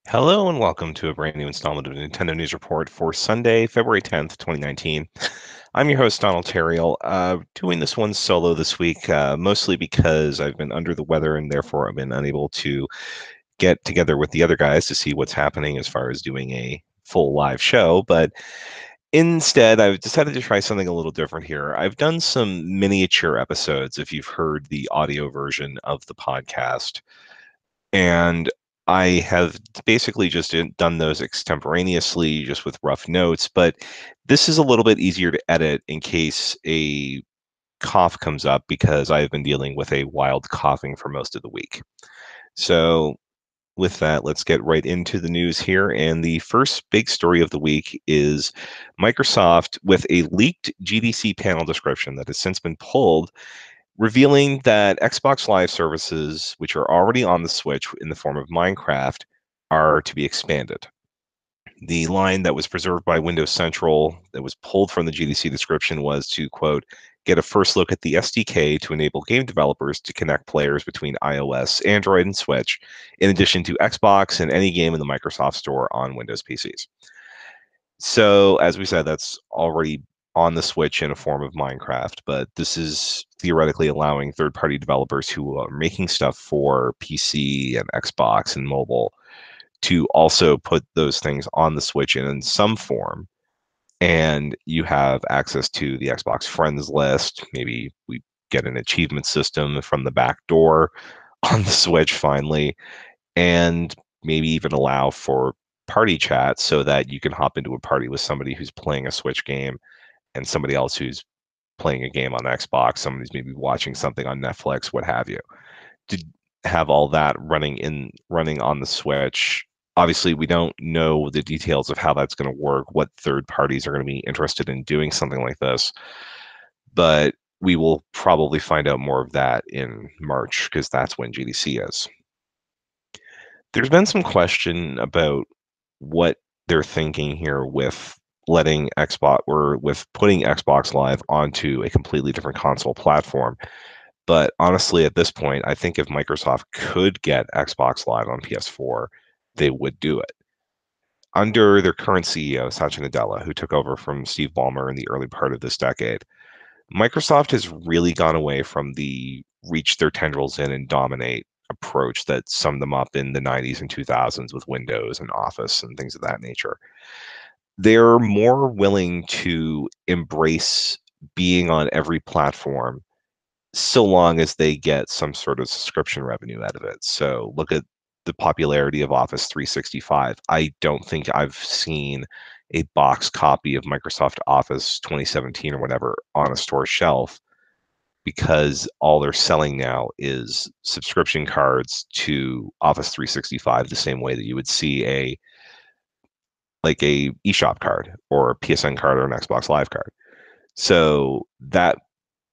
Hello and welcome to a brand new installment of Nintendo News Report for Sunday, February 10th, 2019. I'm your host, Donald Terriel, doing this one solo this week, mostly because I've been under the weather and therefore I've been unable to get together with the other guys to see what's happening as far as doing a full live show. But instead, I've decided to try something a little different here. I've done some miniature episodes, if you've heard the audio version of the podcast. And I have basically just done those extemporaneously, just with rough notes. But this is a little bit easier to edit in case a cough comes up because I've been dealing with a wild coughing for most of the week. So, with that, let's get right into the news here. And the first big story of the week is Microsoft, with a leaked GDC panel description that has since been pulled, revealing that Xbox Live services, which are already on the Switch in the form of Minecraft, are to be expanded. The line that was preserved by Windows Central that was pulled from the GDC description was to, quote, get a first look at the SDK to enable game developers to connect players between iOS, Android, and Switch, in addition to Xbox and any game in the Microsoft Store on Windows PCs. So, as we said, that's already on the Switch in a form of Minecraft, but this is theoretically allowing third-party developers who are making stuff for PC and Xbox and mobile to also put those things on the Switch in some form. And you have access to the Xbox friends list. Maybe we get an achievement system from the back door on the Switch finally, and maybe even allow for party chat so that you can hop into a party with somebody who's playing a Switch game and somebody else who's playing a game on Xbox, somebody's maybe watching something on Netflix, what have you. To have all that running on the Switch. Obviously, we don't know the details of how that's going to work, what third parties are going to be interested in doing something like this, but we will probably find out more of that in March because that's when GDC is. There's been some question about what they're thinking here with letting Xbox or with putting Xbox Live onto a completely different console platform. But honestly, at this point, I think if Microsoft could get Xbox Live on PS4, they would do it. Under their current CEO, Satya Nadella, who took over from Steve Ballmer in the early part of this decade, Microsoft has really gone away from the reach their tendrils in and dominate approach that summed them up in the 90s and 2000s with Windows and Office and things of that nature. They're more willing to embrace being on every platform so long as they get some sort of subscription revenue out of it. So look at the popularity of Office 365. I don't think I've seen a box copy of Microsoft Office 2017 or whatever on a store shelf because all they're selling now is subscription cards to Office 365 the same way that you would see a eShop card or a PSN card or an Xbox Live card. So that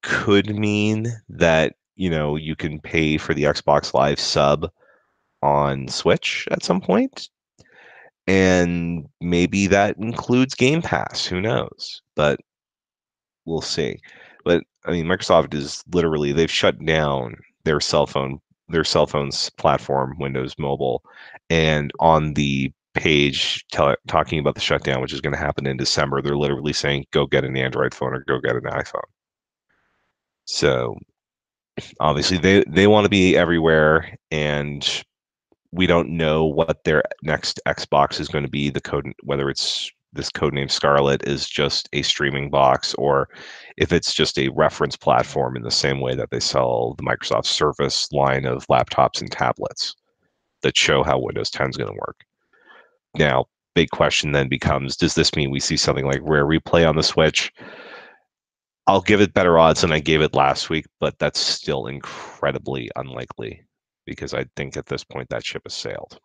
could mean that, you can pay for the Xbox Live sub on Switch at some point, and maybe that includes Game Pass, who knows? But we'll see. But I mean, Microsoft is literally they've shut down their cell phones platform, Windows Mobile, and on the page talking about the shutdown, which is going to happen in December, they're literally saying, "Go get an Android phone or go get an iPhone." So obviously, they want to be everywhere, and we don't know what their next Xbox is going to be. The code, whether it's this codename Scarlet is just a streaming box, or if it's just a reference platform in the same way that they sell the Microsoft Surface line of laptops and tablets that show how Windows 10 is going to work. Now, big question then becomes, does this mean we see something like Rare Replay on the Switch? I'll give it better odds than I gave it last week, but that's still incredibly unlikely because I think at this point that ship has sailed.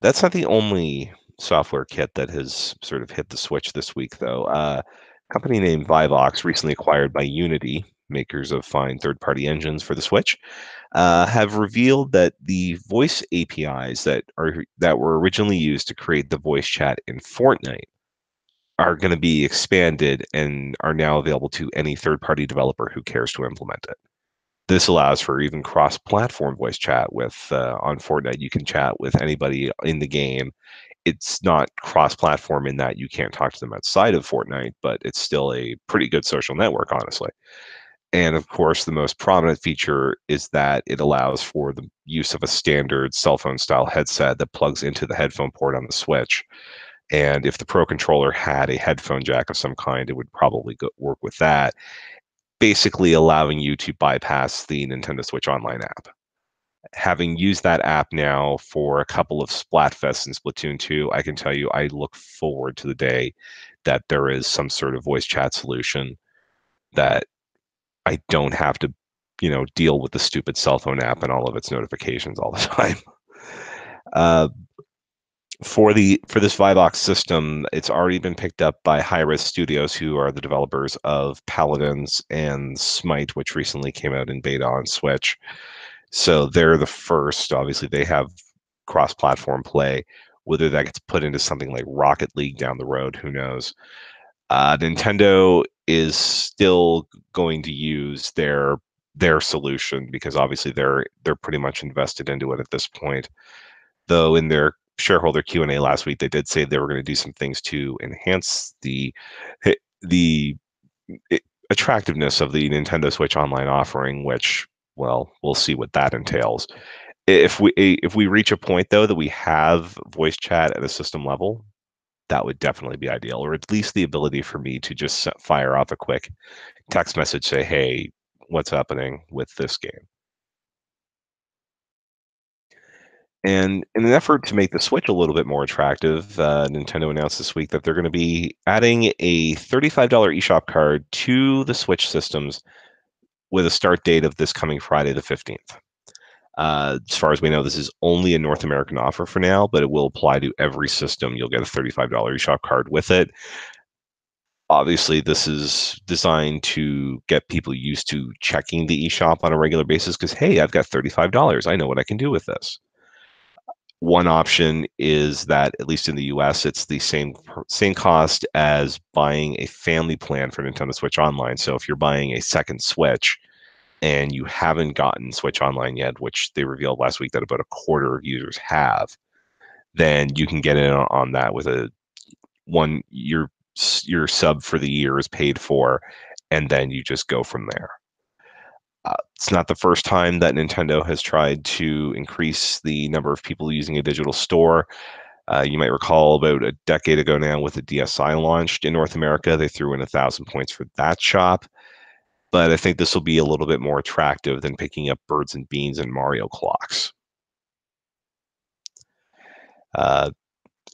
That's not the only software kit that has sort of hit the Switch this week, though. A company named Vivox, recently acquired by Unity, makers of fine third-party engines for the Switch, have revealed that the voice APIs that were originally used to create the voice chat in Fortnite are going to be expanded and are now available to any third-party developer who cares to implement it. This allows for even cross-platform voice chat with on Fortnite. You can chat with anybody in the game. It's not cross-platform in that you can't talk to them outside of Fortnite, but it's still a pretty good social network, honestly. And of course, the most prominent feature is that it allows for the use of a standard cell phone style headset that plugs into the headphone port on the Switch. And if the Pro controller had a headphone jack of some kind, it would probably work with that, basically allowing you to bypass the Nintendo Switch Online app. Having used that app now for a couple of Splatfests and Splatoon 2, I can tell you I look forward to the day that there is some sort of voice chat solution that I don't have to, deal with the stupid cell phone app and all of its notifications all the time. Uh, for this Vivox system, it's already been picked up by Hi-Res Studios, who are the developers of Paladins and Smite, which recently came out in beta on Switch. So they're the first. Obviously, they have cross-platform play. Whether that gets put into something like Rocket League down the road, who knows? Nintendo is still going to use their solution because obviously they're pretty much invested into it at this point. Though in their shareholder Q&A last week, they did say they were going to do some things to enhance the attractiveness of the Nintendo Switch Online offering, which, well, we'll see what that entails. If we reach a point though that we have voice chat at a system level, that would definitely be ideal, or at least the ability for me to just fire off a quick text message, say, hey, what's happening with this game? And in an effort to make the Switch a little bit more attractive, Nintendo announced this week that they're going to be adding a $35 eShop card to the Switch systems with a start date of this coming Friday the 15th. As far as we know, this is only a North American offer for now, but it will apply to every system. You'll get a $35 eShop card with it. Obviously, this is designed to get people used to checking the eShop on a regular basis because, hey, I've got $35. I know what I can do with this. One option is that, at least in the US, it's the same cost as buying a family plan for Nintendo Switch Online. So if you're buying a second Switch and you haven't gotten Switch Online yet, which they revealed last week that about a quarter of users have, then you can get in on that with your sub for the year is paid for, and then you just go from there. It's not the first time that Nintendo has tried to increase the number of people using a digital store. You might recall about a decade ago now, with the DSi launched in North America, they threw in 1,000 points for that shop. But I think this will be a little bit more attractive than picking up Birds and Beans and Mario clocks. Uh,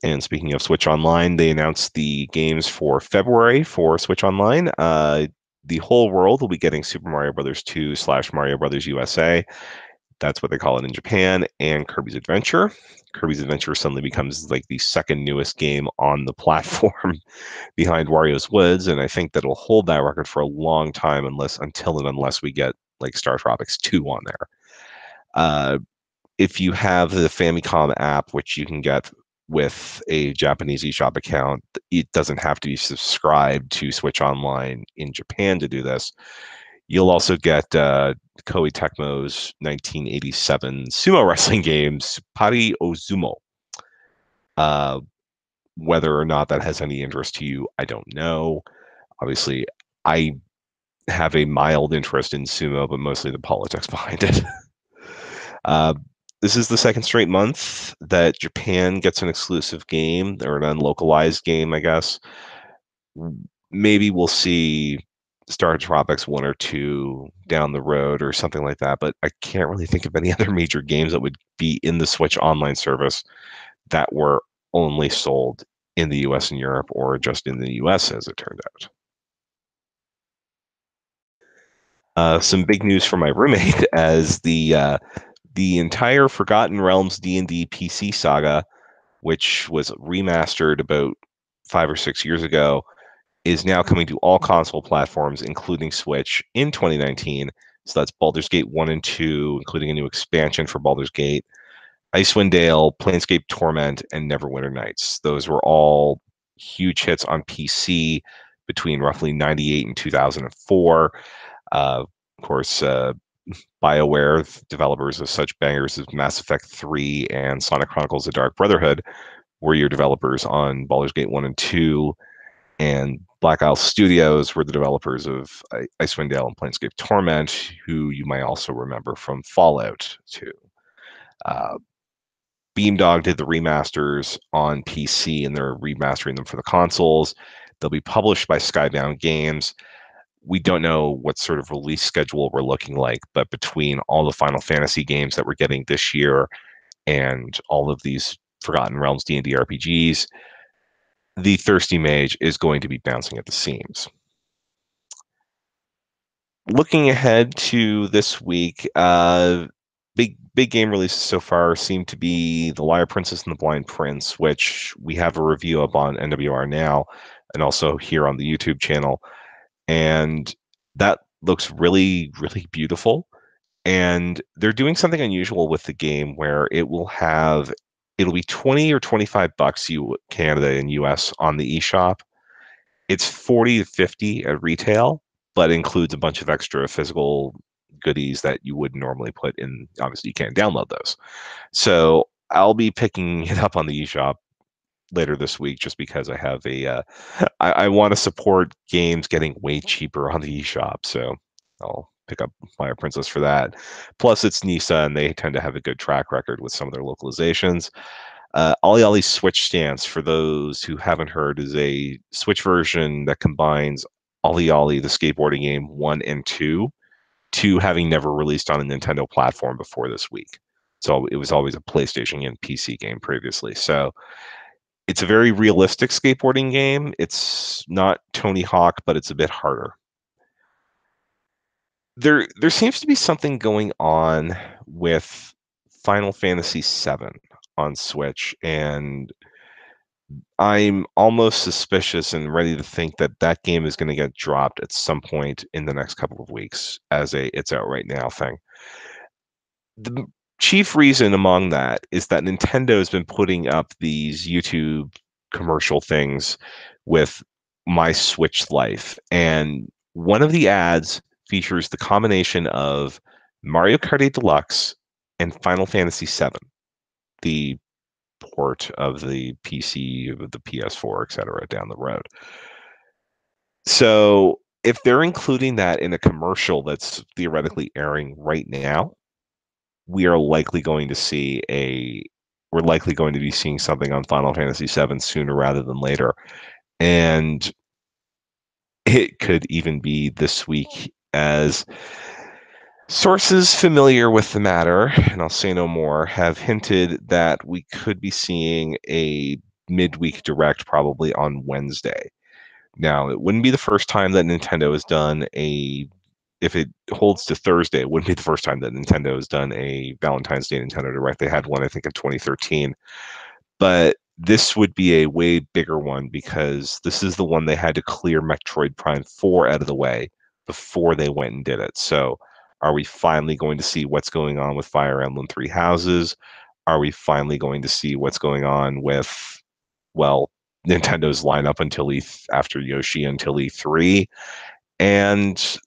And speaking of Switch Online, they announced the games for February for Switch Online. The whole world will be getting Super Mario Brothers 2 / Mario Brothers USA. That's what they call it in Japan, and Kirby's Adventure. Kirby's Adventure suddenly becomes like the second newest game on the platform behind Wario's Woods, and I think that'll hold that record for a long time unless we get like Star Tropics 2 on there. If you have the Famicom app, which you can get with a Japanese eShop account, it doesn't have to be subscribed to Switch Online in Japan to do this. You'll also get Koei Tecmo's 1987 sumo wrestling game, Suppari Ozumo. Whether or not that has any interest to you, I don't know. Obviously, I have a mild interest in sumo, but mostly the politics behind it. This is the second straight month that Japan gets an exclusive game, or an unlocalized game, I guess. Maybe we'll see Star Tropics 1 or 2 down the road or something like that, but I can't really think of any other major games that would be in the Switch Online service that were only sold in the US and Europe, or just in the US, as it turned out. Some big news for my roommate, as the entire Forgotten Realms D&D PC saga, which was remastered about 5 or 6 years ago, is now coming to all console platforms, including Switch, in 2019. So that's Baldur's Gate 1 and 2, including a new expansion for Baldur's Gate, Icewind Dale, Planescape Torment, and Neverwinter Nights. Those were all huge hits on PC between roughly 98 and 2004. Of course, BioWare, developers of such bangers as Mass Effect 3 and Sonic Chronicles: The Dark Brotherhood, were your developers on Baldur's Gate 1 and 2, and Black Isle Studios were the developers of Icewind Dale and Planescape Torment, who you might also remember from Fallout 2. Beamdog did the remasters on PC, and they're remastering them for the consoles. They'll be published by Skybound Games. We don't know what sort of release schedule we're looking like, but between all the Final Fantasy games that we're getting this year and all of these Forgotten Realms D&D RPGs, the Thirsty Mage is going to be bouncing at the seams. Looking ahead to this week, big game releases so far seem to be The Liar Princess and the Blind Prince, which we have a review up on NWR Now and also here on the YouTube channel. And that looks really, really beautiful. And they're doing something unusual with the game where it'll be 20 or $25 Canada and US on the eShop. It's 40 to 50 at retail, but includes a bunch of extra physical goodies that you would normally put in. Obviously, you can't download those. So I'll be picking it up on the eShop later this week just because I have I want to support games getting way cheaper on the eShop. So I'll pick up Fire Princess for that. Plus, it's Nisa, and they tend to have a good track record with some of their localizations. Ollie Ollie Switch Stance, for those who haven't heard, is a Switch version that combines Ollie Ollie, the skateboarding game 1 and 2 having never released on a Nintendo platform before this week. So it was always a PlayStation and PC game previously. So it's a very realistic skateboarding game. It's not Tony Hawk, but it's a bit harder. There seems to be something going on with Final Fantasy VII on Switch, and I'm almost suspicious and ready to think that that game is going to get dropped at some point in the next couple of weeks as a it's out right now thing. The chief reason among that is that Nintendo has been putting up these YouTube commercial things with My Switch Life, and one of the ads features the combination of Mario Kart 8 Deluxe and Final Fantasy VII, the port of the PC, of the PS4, etc., down the road. So if they're including that in a commercial that's theoretically airing right now, we are likely going to see we're likely going to be seeing something on Final Fantasy VII sooner rather than later. And it could even be this week, as sources familiar with the matter, and I'll say no more, have hinted that we could be seeing a midweek direct probably on Wednesday. Now, it wouldn't be the first time that Nintendo has done if it holds to Thursday, it wouldn't be the first time that Nintendo has done a Valentine's Day Nintendo Direct. They had one, I think, in 2013. But this would be a way bigger one because this is the one they had to clear Metroid Prime 4 out of the way before they went and did it. So are we finally going to see what's going on with Fire Emblem Three Houses? Are we finally going to see what's going on with, well, Nintendo's lineup until after Yoshi until E3? And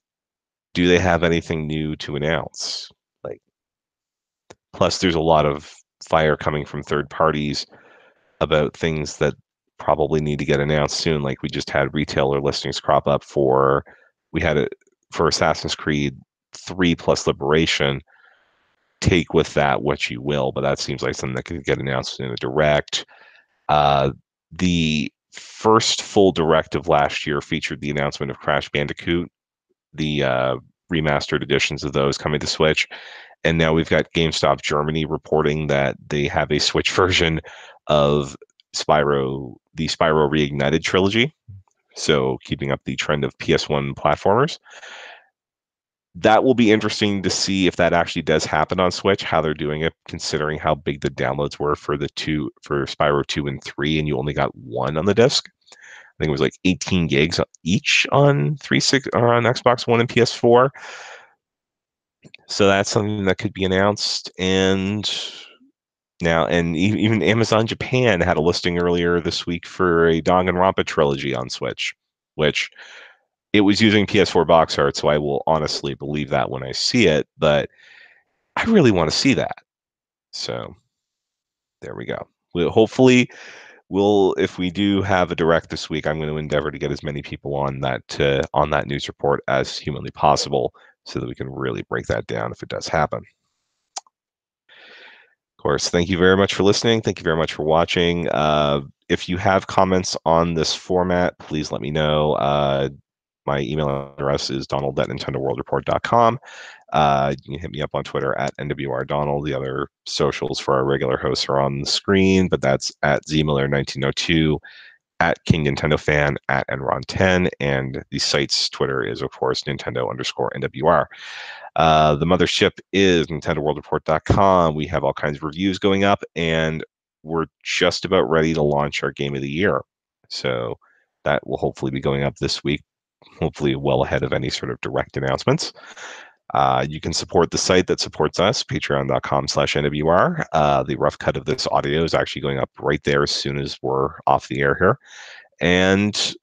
do they have anything new to announce? Like, plus there's a lot of fire coming from third parties about things that probably need to get announced soon. Like we just had retailer listings crop up for Assassin's Creed 3 plus Liberation. Take with that what you will, but that seems like something that could get announced in a direct. The first full direct of last year featured the announcement of Crash Bandicoot, the remastered editions of those coming to Switch. And now we've got GameStop Germany reporting that they have a Switch version of the Spyro Reignited trilogy. So keeping up the trend of PS1 platformers. That will be interesting to see if that actually does happen on Switch, how they're doing it, considering how big the downloads were for Spyro 2 and 3, and you only got one on the disc. I think it was like 18 gigs each on on Xbox One and PS4. So that's something that could be announced. And even Amazon Japan had a listing earlier this week for a Danganronpa trilogy on Switch, which It was using PS4 box art, so I will honestly believe that when I see it, but I really want to see that. So there we go. Hopefully, if we do have a direct this week, I'm going to endeavor to get as many people on that news report as humanly possible, so that we can really break that down if it does happen. Of course, thank you very much for listening. Thank you very much for watching. If you have comments on this format, please let me know. My email address is donald@nintendoworldreport.com. You can hit me up on Twitter at NWRDonald. The other socials for our regular hosts are on the screen, but that's at ZMiller1902, at King Nintendo Fan, at Enron10, and the site's Twitter is, of course, Nintendo_NWR. The mothership is NintendoWorldReport.com. We have all kinds of reviews going up, and we're just about ready to launch our Game of the Year. So that will hopefully be going up this week, hopefully well ahead of any sort of direct announcements. You can support the site that supports us, patreon.com/NWR. The rough cut of this audio is actually going up right there as soon as we're off the air here. And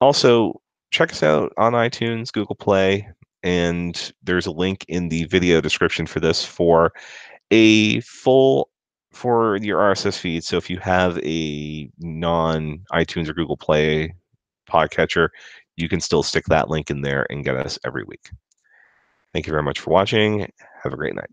also, check us out on iTunes, Google Play, and there's a link in the video description for this for your RSS feed. So if you have a non-iTunes or Google Play podcatcher, you can still stick that link in there and get us every week. Thank you very much for watching. Have a great night.